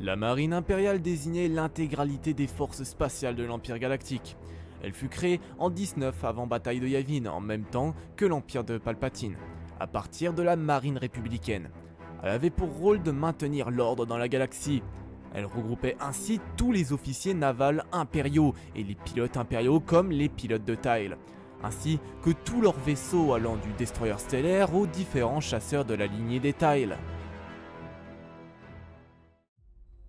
La marine impériale désignait l'intégralité des forces spatiales de l'Empire galactique. Elle fut créée en 19 avant bataille de Yavin, en même temps que l'Empire de Palpatine, à partir de la marine républicaine. Elle avait pour rôle de maintenir l'ordre dans la galaxie. Elle regroupait ainsi tous les officiers navals impériaux et les pilotes impériaux comme les pilotes de Tile, ainsi que tous leurs vaisseaux allant du destroyer stellaire aux différents chasseurs de la lignée des Tile.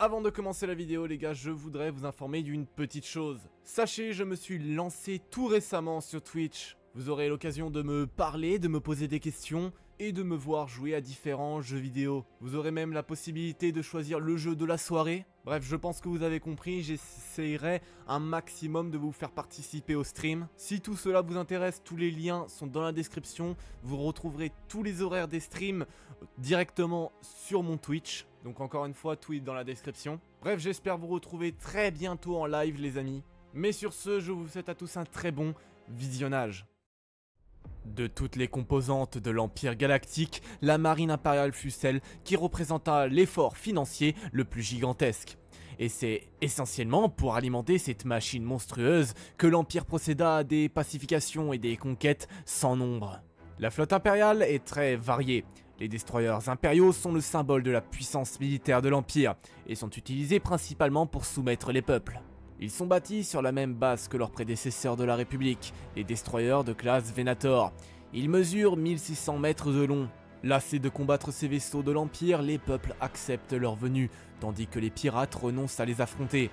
Avant de commencer la vidéo les gars, je voudrais vous informer d'une petite chose. Sachez, je me suis lancé tout récemment sur Twitch. Vous aurez l'occasion de me parler, de me poser des questions et de me voir jouer à différents jeux vidéo. Vous aurez même la possibilité de choisir le jeu de la soirée. Bref, je pense que vous avez compris, j'essaierai un maximum de vous faire participer au stream. Si tout cela vous intéresse, tous les liens sont dans la description. Vous retrouverez tous les horaires des streams directement sur mon Twitch. Donc encore une fois, tweet dans la description. Bref, j'espère vous retrouver très bientôt en live les amis. Mais sur ce, je vous souhaite à tous un très bon visionnage. De toutes les composantes de l'Empire galactique, la marine impériale fut celle qui représenta l'effort financier le plus gigantesque. Et c'est essentiellement pour alimenter cette machine monstrueuse que l'Empire procéda à des pacifications et des conquêtes sans nombre. La flotte impériale est très variée. Les destroyers impériaux sont le symbole de la puissance militaire de l'Empire et sont utilisés principalement pour soumettre les peuples. Ils sont bâtis sur la même base que leurs prédécesseurs de la République, les destroyers de classe Venator. Ils mesurent 1600 mètres de long. Lassés de combattre ces vaisseaux de l'Empire, les peuples acceptent leur venue, tandis que les pirates renoncent à les affronter.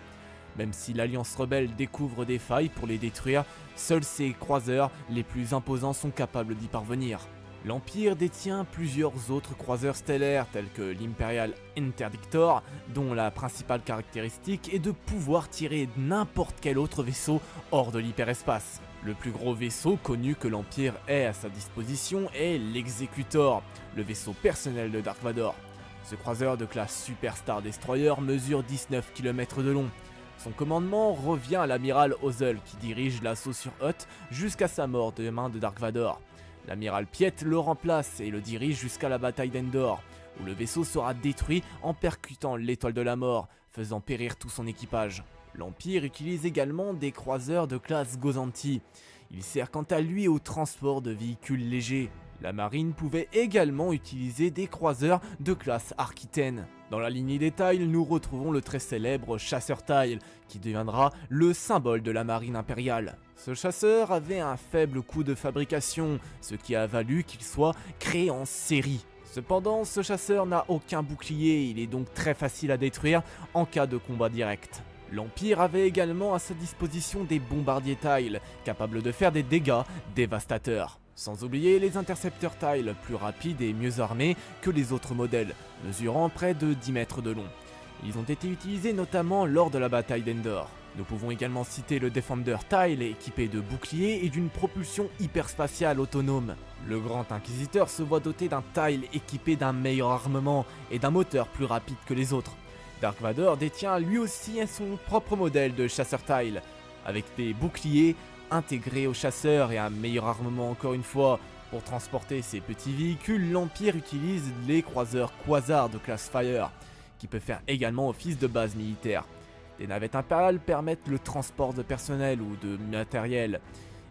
Même si l'Alliance rebelle découvre des failles pour les détruire, seuls ces croiseurs les plus imposants sont capables d'y parvenir. L'Empire détient plusieurs autres croiseurs stellaires tels que l'Imperial Interdictor, dont la principale caractéristique est de pouvoir tirer n'importe quel autre vaisseau hors de l'hyperespace. Le plus gros vaisseau connu que l'Empire ait à sa disposition est l'Executor, le vaisseau personnel de Dark Vador. Ce croiseur de classe Super Star Destroyer mesure 19 km de long. Son commandement revient à l'amiral Ozzel qui dirige l'assaut sur Hoth jusqu'à sa mort des mains de Dark Vador. L'amiral Piet le remplace et le dirige jusqu'à la bataille d'Endor, où le vaisseau sera détruit en percutant l'étoile de la mort, faisant périr tout son équipage. L'Empire utilise également des croiseurs de classe Gozanti. Il sert quant à lui au transport de véhicules légers. La marine pouvait également utiliser des croiseurs de classe Arquitaine. Dans la lignée des Tile, nous retrouvons le très célèbre chasseur Tile, qui deviendra le symbole de la marine impériale. Ce chasseur avait un faible coût de fabrication, ce qui a valu qu'il soit créé en série. Cependant, ce chasseur n'a aucun bouclier, il est donc très facile à détruire en cas de combat direct. L'Empire avait également à sa disposition des bombardiers Tile, capables de faire des dégâts dévastateurs. Sans oublier les intercepteurs Tile, plus rapides et mieux armés que les autres modèles, mesurant près de 10 mètres de long. Ils ont été utilisés notamment lors de la bataille d'Endor. Nous pouvons également citer le Defender Tile équipé de boucliers et d'une propulsion hyperspatiale autonome. Le Grand Inquisiteur se voit doté d'un Tile équipé d'un meilleur armement et d'un moteur plus rapide que les autres. Dark Vador détient lui aussi son propre modèle de chasseur Tile, avec des boucliers intégrés au chasseur et un meilleur armement encore une fois. Pour transporter ces petits véhicules, l'Empire utilise les croiseurs Quasar de classe Fire, qui peut faire également office de base militaire. Des navettes impériales permettent le transport de personnel ou de matériel,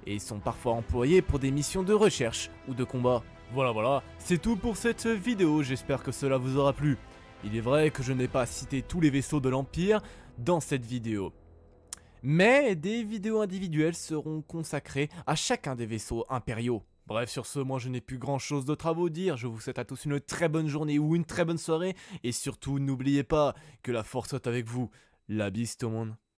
et sont parfois employées pour des missions de recherche ou de combat. Voilà, c'est tout pour cette vidéo, j'espère que cela vous aura plu. Il est vrai que je n'ai pas cité tous les vaisseaux de l'Empire dans cette vidéo. Mais des vidéos individuelles seront consacrées à chacun des vaisseaux impériaux. Bref, sur ce, moi je n'ai plus grand chose d'autre à vous dire. Je vous souhaite à tous une très bonne journée ou une très bonne soirée. Et surtout, n'oubliez pas que la force soit avec vous. La bise tout le monde.